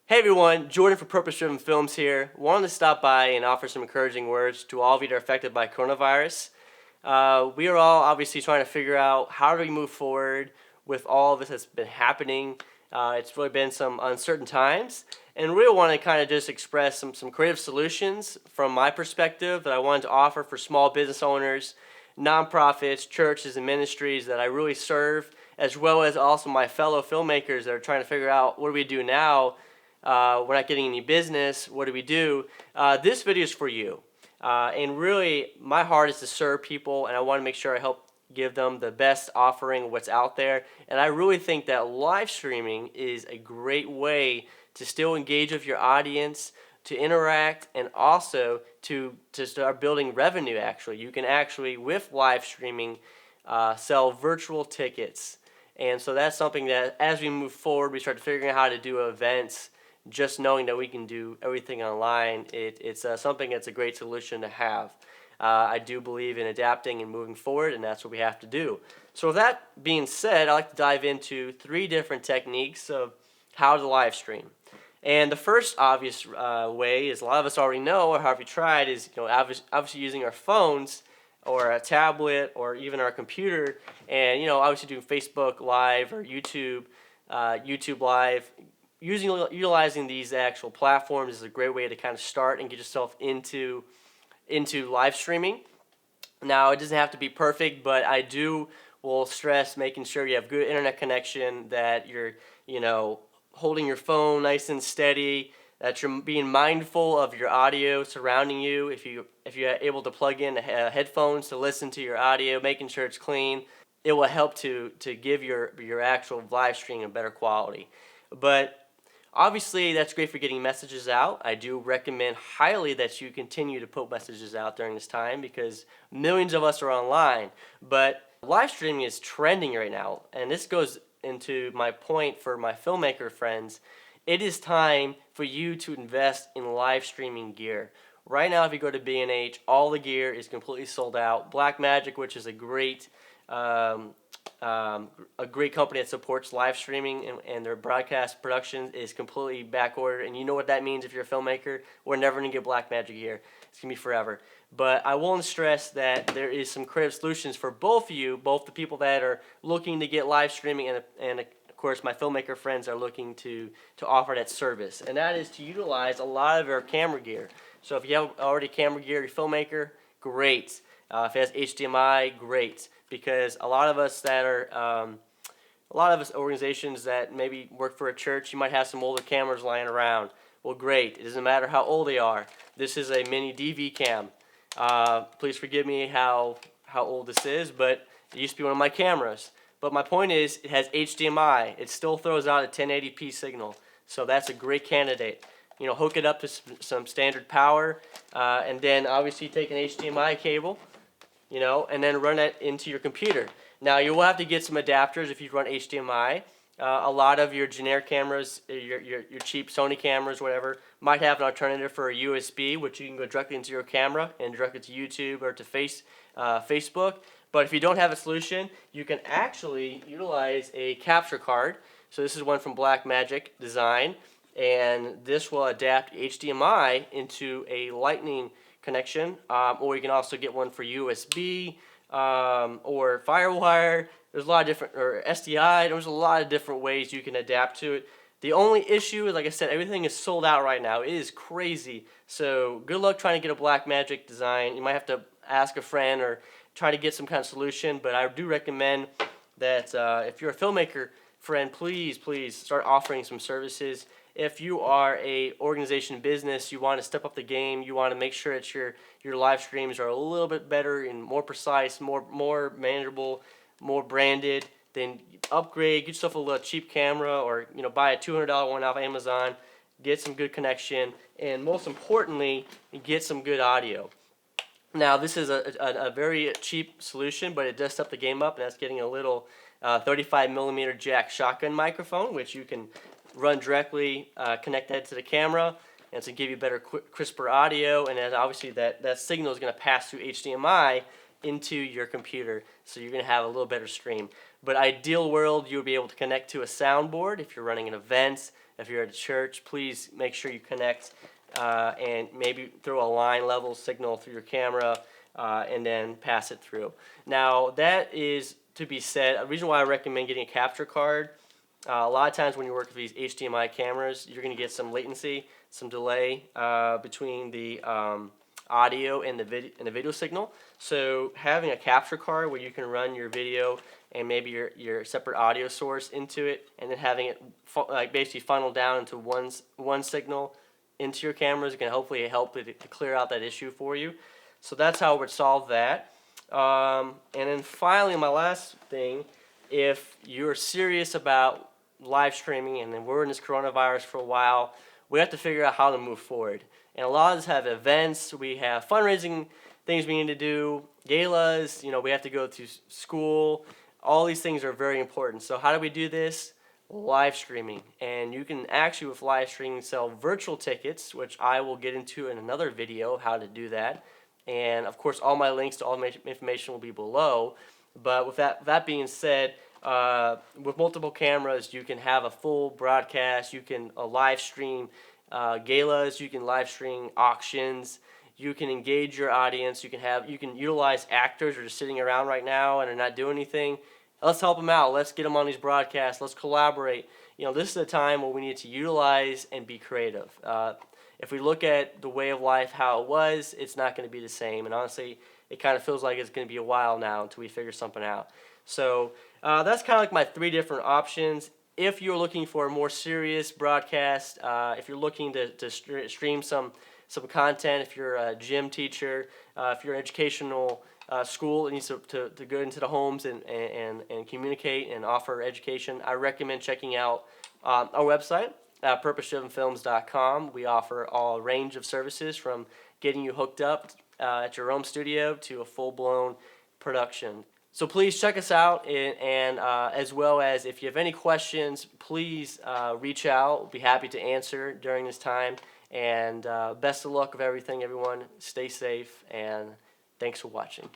Hey everyone, Jordan from Purpose Driven Films here. Wanted to stop by and offer some encouraging words to all of you that are affected by coronavirus. We are all obviously trying to figure out how do we move forward with all of this that's been happening. It's really been some uncertain times, and we want to kind of just express some creative solutions from my perspective that I wanted to offer for small business owners, nonprofits, churches, and ministries that I really serve, as well as also my fellow filmmakers that are trying to figure out what do we do now. We're not getting any business. What do we do? This video is for you. And really, my heart is to serve people, and I want to make sure I help give them the best offering of what's out there. And I really think that live streaming is a great way to still engage with your audience, to interact, and also to start building revenue. Actually, you can actually, with live streaming, sell virtual tickets. And so that's something that as we move forward, we start figuring out how to do events. Just knowing that we can do everything online, it's something that's a great solution to have. I do believe in adapting and moving forward, and that's what we have to do. So with that being said, I'd like to dive into 3 different techniques of how to live stream. And the first obvious way is a lot of us already know, or have you tried, is obviously using our phones or a tablet or even our computer, and obviously doing Facebook Live or YouTube Live. Utilizing these actual platforms is a great way to kind of start and get yourself into live streaming. Now, it doesn't have to be perfect, but I will stress making sure you have good internet connection, that you're holding your phone nice and steady, that you're being mindful of your audio surrounding you. If you're able to plug in headphones to listen to your audio, making sure it's clean, it will help to give your actual live stream a better quality. But obviously, that's great for getting messages out. I do recommend highly that you continue to put messages out during this time because millions of us are online. But live streaming is trending right now, and this goes into my point for my filmmaker friends. It is time for you to invest in live streaming gear. Right now, if you go to B&H, all the gear is completely sold out. Blackmagic, which is a great company that supports live streaming and their broadcast production, is completely back ordered. And you know what that means if you're a filmmaker. We're never going to get Blackmagic here. It's going to be forever. But I want to stress that there is some creative solutions for both of you, both the people that are looking to get live streaming and of course my filmmaker friends are looking to offer that service. And that is to utilize a lot of our camera gear. So if you have already camera gear, you're a filmmaker, great. If it has HDMI, great. Because a lot of us organizations that maybe work for a church, you might have some older cameras lying around. Well, great. It doesn't matter how old they are. This is a mini DV cam. Please forgive me how old this is, but it used to be one of my cameras. But my point is, it has HDMI. It still throws out a 1080p signal. So that's a great candidate. Hook it up to some standard power, and then obviously take an HDMI cable, and then run it into your computer. Now, you will have to get some adapters if you run HDMI. A lot of your generic cameras, your cheap Sony cameras, whatever, might have an alternative for a USB, which you can go directly into your camera and directly to YouTube or to Facebook. But if you don't have a solution, you can actually utilize a capture card. So this is one from Blackmagic Design, and this will adapt HDMI into a Lightning connection, or you can also get one for USB or FireWire. There's a lot of different, or SDI. There's a lot of different ways you can adapt to it. The only issue is, like I said, everything is sold out right now. It is crazy. So good luck trying to get a Blackmagic Design. You might have to ask a friend or try to get some kind of solution. But I do recommend that if you're a filmmaker friend, please start offering some services. If you are a organization business, you want to step up the game, you want to make sure that your live streams are a little bit better and more precise, more manageable, more branded, then upgrade, get yourself a little cheap camera, or buy a $200 one off Amazon, get some good connection, and most importantly, get some good audio. Now, this is a very cheap solution, but it does step the game up, and that's getting a little 35mm jack shotgun microphone, which you can run directly, connect that to the camera, and to give you better, crisper audio. And then obviously that signal is going to pass through HDMI into your computer, so you're going to have a little better stream. But ideal world, you'll be able to connect to a soundboard if you're running an event, If you're at a church, please make sure you connect and maybe throw a line level signal through your camera and then pass it through. Now, that is to be said. A reason why I recommend getting a capture card, a lot of times when you work with these HDMI cameras, you're going to get some latency, some delay between the audio and the video signal. So having a capture card where you can run your video and maybe your separate audio source into it, and then having it like basically funnel down into one signal into your cameras can hopefully help it to clear out that issue for you. So that's how I would solve that. And then finally, my last thing, if you're serious about live streaming, and then we're in this coronavirus for a while, we have to figure out how to move forward. And a lot of us have events, we have fundraising things we need to do, galas, we have to go to school. All these things are very important. So how do we do this? Live streaming. And you can actually, with live streaming, sell virtual tickets, which I will get into in another video of how to do that. And of course, all my links to all my information will be below. But with that being said, with multiple cameras, you can have a full broadcast. You can live stream galas. You can live stream auctions. You can engage your audience. You can utilize actors who are just sitting around right now and are not doing anything. Let's help them out. Let's get them on these broadcasts. Let's collaborate. This is a time where we need to utilize and be creative. If we look at the way of life, how it was, it's not going to be the same. And honestly, it kind of feels like it's going to be a while now until we figure something out. So that's kind of like my 3 different options. If you're looking for a more serious broadcast, if you're looking to stream some content, if you're a gym teacher, if you're an educational school that needs to go into the homes and communicate and offer education, I recommend checking out our website, purposedrivenfilms.com. We offer a range of services from getting you hooked up at your home studio to a full-blown production. So please check us out, and as well as if you have any questions, please reach out. We'll be happy to answer during this time. And best of luck with everything, everyone. Stay safe, and thanks for watching.